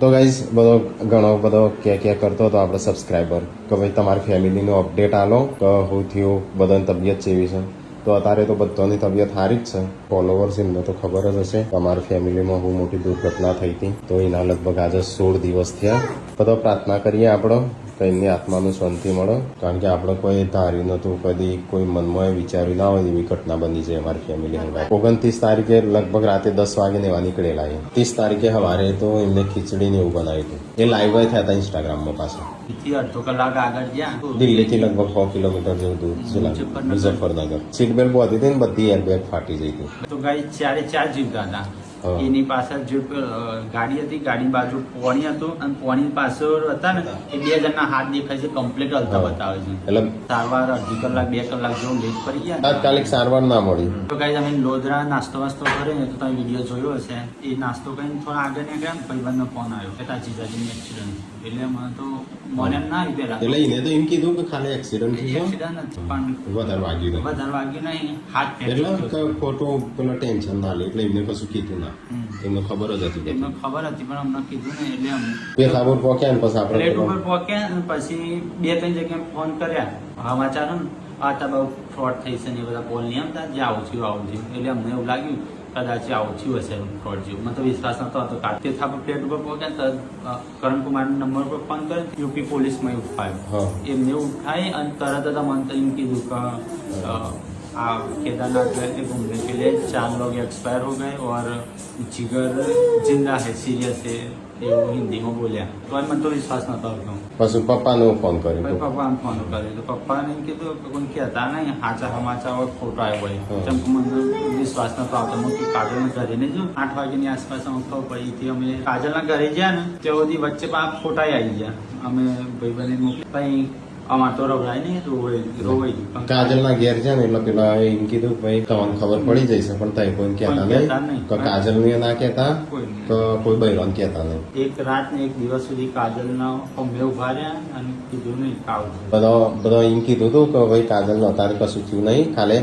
તો ગાઈઝ ઘણો બધો કે કરતો હતો આપણો સબસ્ક્રાઈબર કે ભાઈ તમારી ફેમિલીનું અપડેટ આલો કે હું થયું બધાની તબિયત કેવી છે. તો અત્યારે તો બધાની તબિયત સારી જ છે. ફોલોવર્સ એમને તો ખબર જ હશે કે અમારી ફેમિલીમાં બહુ મોટી દુર્ઘટના થઈ હતી. તો એના લગભગ આજે 16 દિવસ થયા. બધો પ્રાર્થના કરીએ આપણો કે એમની આત્માનું શાંતિ મળે, કારણ કે આપણે કોઈ ધાર્યું નહોતું, કદી કોઈ મનમાં વિચાર્યું ના હોય એવી ઘટના બની છે અમારી ફેમિલી હંગાઈ. 29 તારીખે લગભગ રાતે 10 વાગે એવા નીકળેલા. 30 તારીખે સવારે તો એમને ખીચડી ને એવું બનાવ્યું હતું. એ લાઈવ થયા હતા ઇન્સ્ટાગ્રામમાં પાછા. અડધો કલાક આગળ ગયા દિલ્હીથી લગભગ 100 કિલોમીટર જેવું દૂર મુઝફ્ફરનગર. સીટ બેલ્ટ પહોંચી હતી ને બધી એરબેગ ફાટી જઈ હતી. તો ગાડી 4 જીવતા હતા. એની પાછળ જે ગાડી હતી, ગાડી બાજુ પોણી હતું અને પોણી પાછળ હતા ને એ 2 જણના હાથ દેખાય છે, કમ્પ્લીટ હલતા બતાવે છે. એટલે સારવાર અડધી કલાક 2 કલાક જેવું લેટ પડી ગયા. તાત્કાલિક સારવાર ના મળી. તો ગાઈઝ અમે લોધરા નાસ્તો વાસ્તો કરે ને તો તમે વિડીયો જોયો હશે. એ નાસ્તો કરીને થોડા આગળ નીકળ્યા ને ભાઈબંધનો ફોન આવ્યો કે તારા જીજાજીનું એક્સિડન્ટ. એટલે મને તો મને એમ ના આવી પેલા. એટલે એને તો એમ કીધું કે ખાલી એક્સિડન્ટ થયો, એક્સિડન્ટ નથી પણ વધારે વાગ્યું નહીં. હાથ એટલે ખોટું પેલો ટેન્શન ના લે એટલે એમને કશું કીધું ના. એમને ખબર જ હતી. એમને ખબર હતી પણ અમને કીધું ને એટલે અમે પેથાપુર પહોંચ્યા ને પછી આપણે પ્લેટ ઉપર પહોંચ્યા અને પછી 2-3 જગ્યાએ ફોન કર્યા. સમાચાર ને આ તો બહુ ફ્રોડ થઈ છે ને એ બધા બોલ નહીં આવતા જે આવું થયું. એટલે અમને એવું લાગ્યું કદાચ આવું થયું હશે ફ્રોડ જેવું. મને તો વિશ્વાસ નતો હતો. પેથાપુર પ્લેટ ઉપર પહોંચ્યા તો કરણકુમારના નંબર પર ફોન કર્યો. યુપી પોલીસમાં ઉઠાયો. એમને ઉઠાઈ અને તરત જ મને તો એમ કીધું કે केदारनाथ गए थे घूमने के लिए, 4 लोग एक्सपायर हो गए और जिगर जिंदा है, सीरियस है, એવું હિન્દીમાં બોલ્યા. તો મને તો વિશ્વાસ નતો આવતો. પછી પપ્પાને ફોન કર્યો. પપ્પાને ફોન કર્યો તો પપ્પાને કીધું કે કોઈ કહેતા નહીં સાચા સમાચાર હોય ખોટા આવ્યો હોય. જેમ કે મને વિશ્વાસ નતો આવતો. હું કાજલના ઘરે ને જો 8 વાગ્યાની આસપાસ અમે ખબર પડી હતી. અમે કાજલના ઘરે ગયા ને તે બધી વચ્ચે ખોટા આવી ગયા. અમે ભાઈ મોકલી અમાર તો રવડાય નહીં, રોવાઈ કાજલના ઘેર છે ને એટલે પેલા એમ કીધું ભાઈ તમને ખબર પડી જશે પણ તઈ કોઈ કહેતા નહીં. કાજલ ને ના કહેતા કોઈ બૈરોન કહેતા નહીં. એક રાત ને એક દિવસ સુધી કાજલના અમે ઉભા રહ્યા અને કીધું નહીં ખાવું. બધો એમ કીધું હતું કે ભાઈ કાજલ અત્યારે કશું થયું નહીં, ખાલી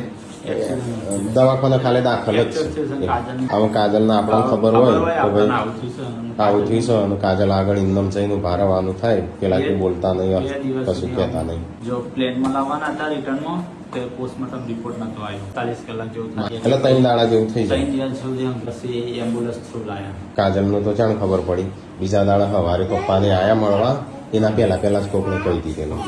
દવાખાને ખાલી દાખલ જ છે. હવે કાજલ ના આપણને ખબર હોય કે ભાઈ આવું થયું છે અને કાજલ આગળ ઇન્દમ જઈને ઉભા રહેવાનું થાય. પેલા કે બોલતા નહીં, કશું કહેતા નહીં. જો પ્લેનમાં લાવવાના હતા રિટર્નમાં તો પોસ્ટમોર્ટમ રિપોર્ટ નતો આવ્યો. 40 કલાક જેવું થાય એટલે 3 દાડા જેવું થઈ જાય. 3 દિવસ સુધી પછી એમ્બ્યુલન્સ થ્રુ લાયા. કાજલ નું તો જાણ ખબર પડી. બીજા દાડા સવારે પપ્પાને આયા મળવા એના પહેલા જ કોકને કહી દીધેલું.